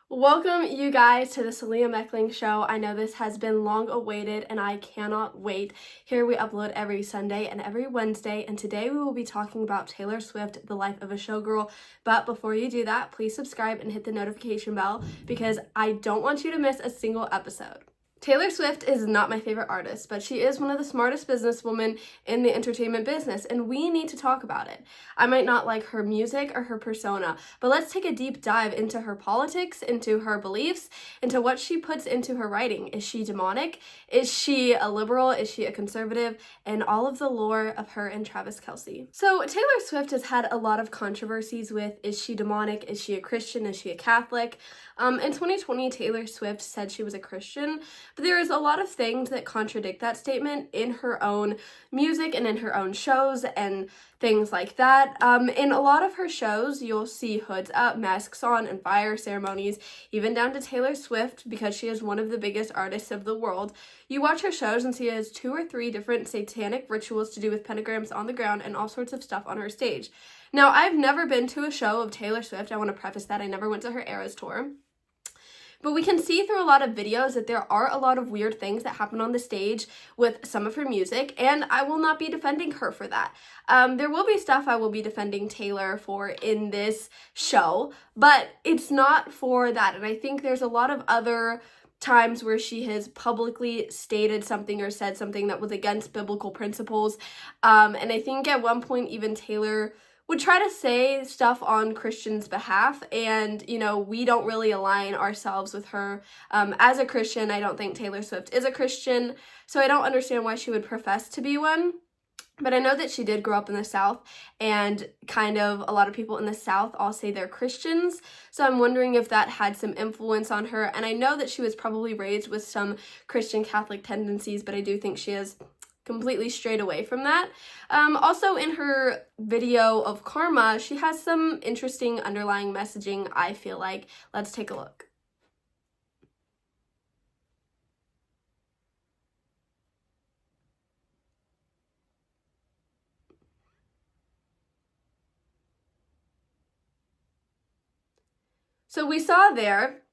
Welcome, you guys, to the soliamechling show. I know this has been long awaited and I cannot wait. Here we upload every Sunday and every Wednesday, and today we will be talking about Taylor Swift, The Life of a Showgirl. But before you do that, please subscribe and hit the notification bell because I don't want you to miss a single episode. Taylor Swift is not my favorite artist, but she is one of the smartest businesswomen in the entertainment business, and we need to talk about it. I might not like her music or her persona, but let's take a deep dive into her politics, into her beliefs, into what she puts into her writing. Is she demonic? Is she a liberal? Is she a conservative? And all of the lore of her and Travis Kelce. So Taylor Swift has had a lot of controversies with, is she demonic? Is she a Christian? Is she a Catholic? In 2020, Taylor Swift said she was a Christian, but there is a lot of things that contradict that statement in her own music and in her own shows and things like that. In a lot of her shows, you'll see hoods up, masks on, and fire ceremonies, even down to Taylor Swift, because she is one of the biggest artists of the world. You watch her shows and she has 2 or 3 different satanic rituals to do with pentagrams on the ground and all sorts of stuff on her stage. Now, I've never been to a show of Taylor Swift. I want to preface that. I never went to her Eras tour. But we can see through a lot of videos that there are a lot of weird things that happen on the stage with some of her music, and I will not be defending her for that. There will be stuff I will be defending Taylor for in this show, but it's not for that. And I think there's a lot of other times where she has publicly stated something or said something that was against biblical principles. And I think at one point even Taylor would try to say stuff on Christians' behalf, and, we don't really align ourselves with her. As a Christian, I don't think Taylor Swift is a Christian, so I don't understand why she would profess to be one. But I know that she did grow up in the South, and kind of a lot of people in the South all say they're Christians, so I'm wondering if that had some influence on her. And I know that she was probably raised with some Christian Catholic tendencies, but I do think she is completely strayed away from that. Also, in her video of Karma, she has some interesting underlying messaging, I feel like. Let's take a look. So we saw there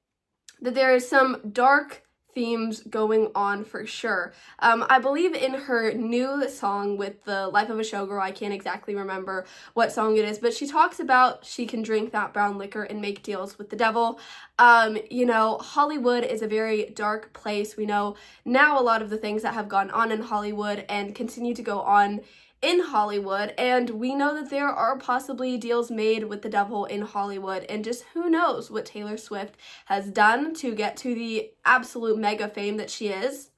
that there is some dark themes going on for sure. I believe in her new song with The Life of a Showgirl, I can't exactly remember what song it is, but she talks about she can drink that brown liquor and make deals with the devil. Hollywood is a very dark place. We know now a lot of the things that have gone on in Hollywood and continue to go on in Hollywood, and we know that there are possibly deals made with the devil in Hollywood, and just who knows what Taylor Swift has done to get to the absolute mega fame that she is.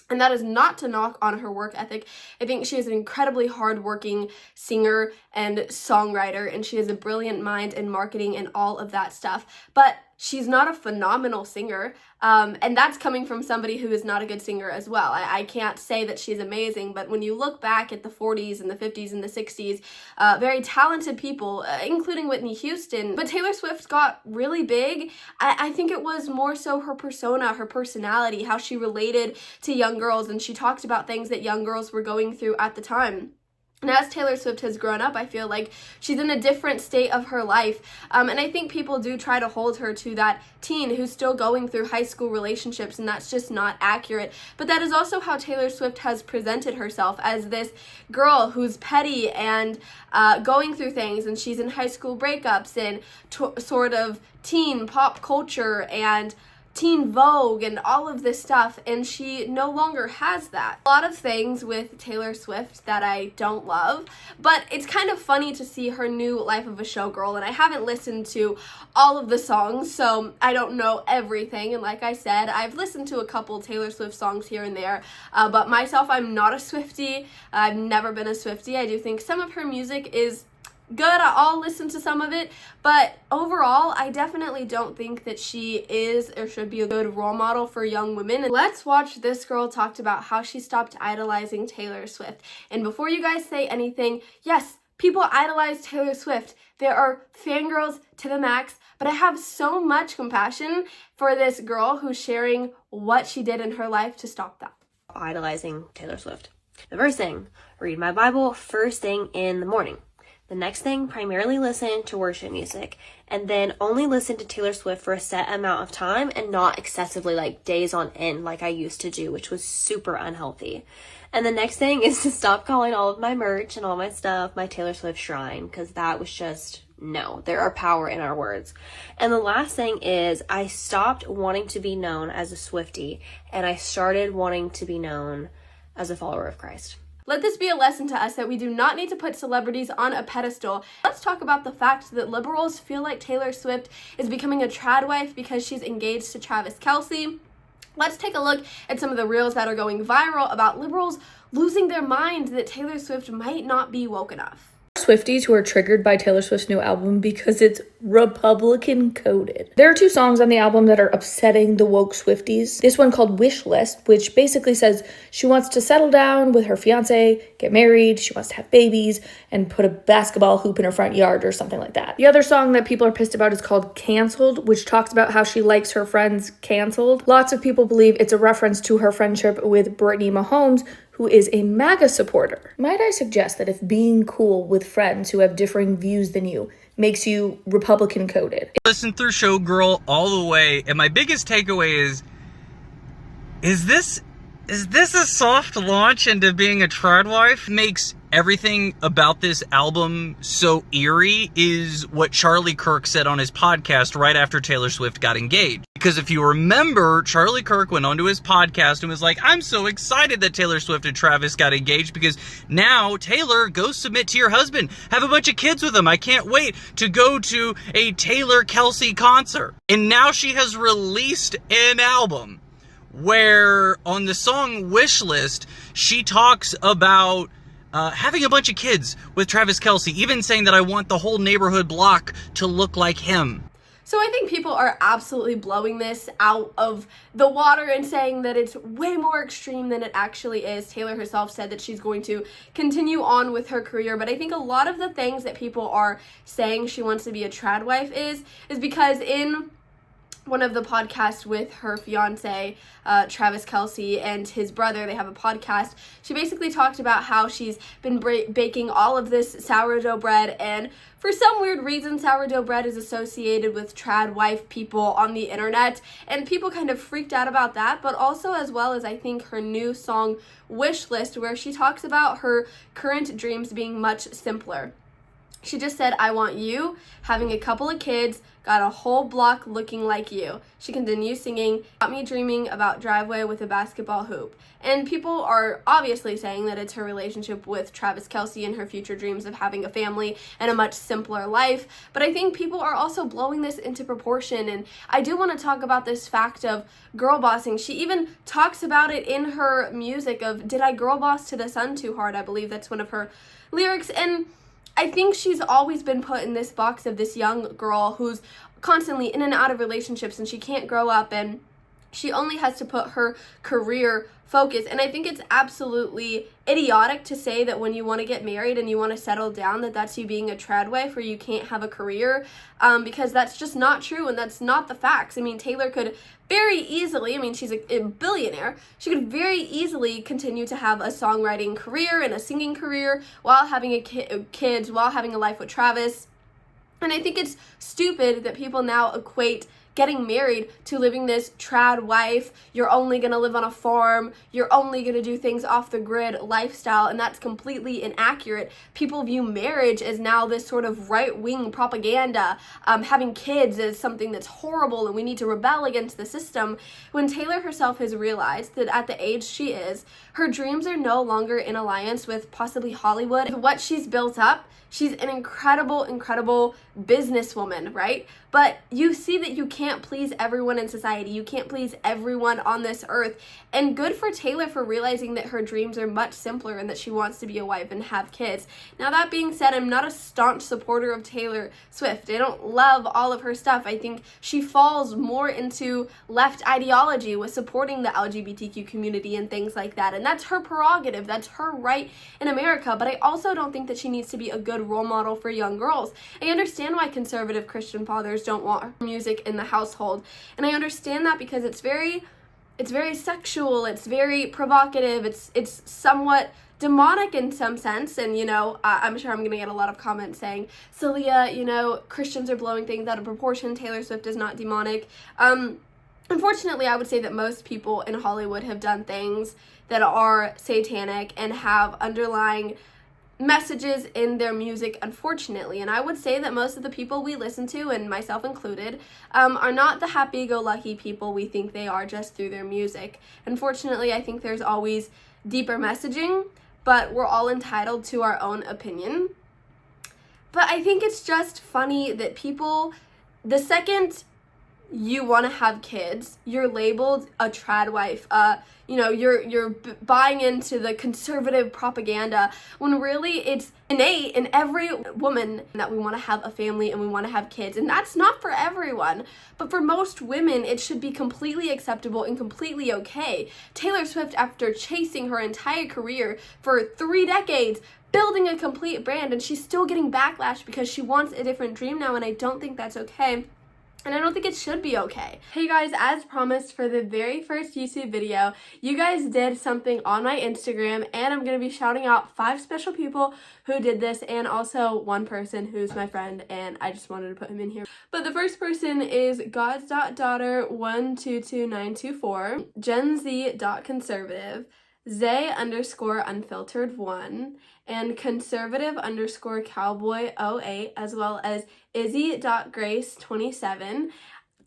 And that is not to knock on her work ethic. I think she is an incredibly hardworking singer and songwriter, and she has a brilliant mind in marketing and all of that stuff. But she's not a phenomenal singer, and that's coming from somebody who is not a good singer as well. I can't say that she's amazing, but when you look back at the 40s and the 50s and the 60s, very talented people, including Whitney Houston, but Taylor Swift got really big. I think it was more so her persona, her personality, how she related to young girls, and she talked about things that young girls were going through at the time. And as Taylor Swift has grown up, I feel like she's in a different state of her life. And I think people do try to hold her to that teen who's still going through high school relationships, and that's just not accurate. But that is also how Taylor Swift has presented herself, as this girl who's petty and going through things, and she's in high school breakups and sort of teen pop culture and Teen Vogue and all of this stuff, and she no longer has that. A lot of things with Taylor Swift that I don't love, but it's kind of funny to see her new Life of a Showgirl, and I haven't listened to all of the songs, so I don't know everything, and like I said, I've listened to a couple Taylor Swift songs here and there, but myself, I'm not a Swiftie. I've never been a Swiftie. I do think some of her music is good. I'll listen to some of it, but overall, I definitely don't think that she is or should be a good role model for young women. Let's watch this girl talked about how she stopped idolizing Taylor Swift. And before you guys say anything, yes, people idolize Taylor Swift. There are fangirls to the max, but I have so much compassion for this girl who's sharing what she did in her life to stop that. Idolizing Taylor Swift. The first thing, read my Bible first thing in the morning. The next thing, primarily listen to worship music, and then only listen to Taylor Swift for a set amount of time and not excessively, like days on end like I used to do, which was super unhealthy. And the next thing is to stop calling all of my merch and all my stuff my Taylor Swift shrine, because that was just, no, there are power in our words. And the last thing is I stopped wanting to be known as a Swiftie, and I started wanting to be known as a follower of Christ. Let this be a lesson to us that we do not need to put celebrities on a pedestal. Let's talk about the fact that liberals feel like Taylor Swift is becoming a trad wife because she's engaged to Travis Kelce. Let's take a look at some of the reels that are going viral about liberals losing their mind that Taylor Swift might not be woke enough. Swifties who are triggered by Taylor Swift's new album because it's Republican coded. There are 2 songs on the album that are upsetting the woke Swifties. This one called Wish List, which basically says she wants to settle down with her fiance, get married, she wants to have babies, and put a basketball hoop in her front yard or something like that. The other song that people are pissed about is called Canceled, which talks about how she likes her friends canceled. Lots of people believe it's a reference to her friendship with Brittany Mahomes, who is a MAGA supporter. Might I suggest that if being cool with friends who have differing views than you makes you Republican coded? Listen through Showgirl all the way, and my biggest takeaway is this a soft launch into being a trad wife? Makes everything about this album so eerie is what Charlie Kirk said on his podcast right after Taylor Swift got engaged. Because if you remember, Charlie Kirk went onto his podcast and was like, I'm so excited that Taylor Swift and Travis got engaged because now Taylor, go submit to your husband. Have a bunch of kids with him. I can't wait to go to a Taylor Kelce concert. And now she has released an album where on the song Wish List, she talks about having a bunch of kids with Travis Kelce, even saying that I want the whole neighborhood block to look like him. So I think people are absolutely blowing this out of the water and saying that it's way more extreme than it actually is. Taylor herself said that she's going to continue on with her career, but I think a lot of the things that people are saying she wants to be a trad wife is because in one of the podcasts with her fiance, Travis Kelce, and his brother, they have a podcast. She basically talked about how she's been baking all of this sourdough bread, and for some weird reason, sourdough bread is associated with trad wife people on the internet, and people kind of freaked out about that, but also as well as I think her new song, Wish List, where she talks about her current dreams being much simpler. She just said, I want you, having a couple of kids, got a whole block looking like you. She continues singing, got me dreaming about driveway with a basketball hoop. And people are obviously saying that it's her relationship with Travis Kelce and her future dreams of having a family and a much simpler life. But I think people are also blowing this into proportion. And I do want to talk about this fact of girl bossing. She even talks about it in her music of, did I girl boss to the sun too hard? I believe that's one of her lyrics. And I think she's always been put in this box of this young girl who's constantly in and out of relationships and she can't grow up and she only has to put her career focus. And I think it's absolutely idiotic to say that when you want to get married and you want to settle down that that's you being a trad wife or you can't have a career, because that's just not true and that's not the facts. I mean, Taylor could very easily, I mean, she's a billionaire, she could very easily continue to have a songwriting career and a singing career while having kids, while having a life with Travis. And I think it's stupid that people now equate getting married to living this trad wife, you're only going to live on a farm, you're only going to do things off the grid lifestyle, and that's completely inaccurate. People view marriage as now this sort of right-wing propaganda, having kids as something that's horrible and we need to rebel against the system, when Taylor herself has realized that at the age she is, her dreams are no longer in alliance with possibly Hollywood. What she's built up, she's an incredible businesswoman, right? But you see that you can't please everyone in society. You can't please everyone on this earth. And good for Taylor for realizing that her dreams are much simpler and that she wants to be a wife and have kids. Now, that being said, I'm not a staunch supporter of Taylor Swift. I don't love all of her stuff. I think she falls more into left ideology with supporting the LGBTQ community and things like that. And that's her prerogative. That's her right in America. But I also don't think that she needs to be a good role model for young girls. I understand why conservative Christian fathers don't want music in the household. And I understand that because it's very sexual, it's very provocative, it's somewhat demonic in some sense. And, I'm sure I'm going to get a lot of comments saying, Celia, Christians are blowing things out of proportion. Taylor Swift is not demonic. Unfortunately, I would say that most people in Hollywood have done things that are satanic and have underlying messages in their music, unfortunately. And I would say that most of the people we listen to, and myself included, are not the happy-go-lucky people we think they are just through their music. Unfortunately, I think there's always deeper messaging, but we're all entitled to our own opinion. But I think it's just funny that people, the second you want to have kids, you're labeled a trad wife. You're buying into the conservative propaganda, when really it's innate in every woman that we want to have a family and we want to have kids. And that's not for everyone, but for most women, it should be completely acceptable and completely okay. Taylor Swift, after chasing her entire career for 3 decades, building a complete brand, and she's still getting backlash because she wants a different dream now, and I don't think that's okay. And I don't think it should be okay. Hey guys, as promised, for the very first YouTube video, you guys did something on my Instagram, and I'm going to be shouting out 5 special people who did this, and also 1 person who's my friend, and I just wanted to put him in here. But the first person is God's.daughter122924, GenZ.conservative, Zay_unfiltered1, and conservative_cowboy08, as well as Izzy.grace27.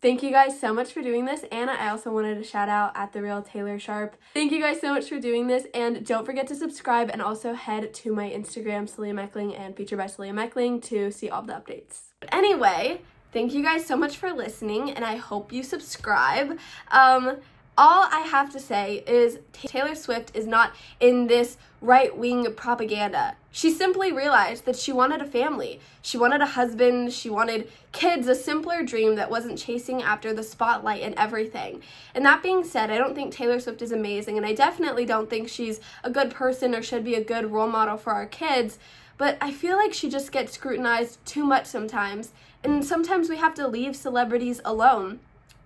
Thank you guys so much for doing this, and I also wanted to shout out at the real Taylor Sharp. Thank you guys so much for doing this, and don't forget to subscribe, and also head to my Instagram, soliamechling, and featured by soliamechling, to see all the updates. But anyway, thank you guys so much for listening, and I hope you subscribe. All I have to say is Taylor Swift is not in this right-wing propaganda. She simply realized that she wanted a family. She wanted a husband. She wanted kids, a simpler dream that wasn't chasing after the spotlight and everything. And that being said, I don't think Taylor Swift is amazing, and I definitely don't think she's a good person or should be a good role model for our kids, but I feel like she just gets scrutinized too much sometimes, and sometimes we have to leave celebrities alone.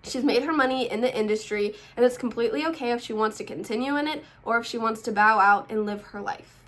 She's made her money in the industry, and it's completely okay if she wants to continue in it or if she wants to bow out and live her life.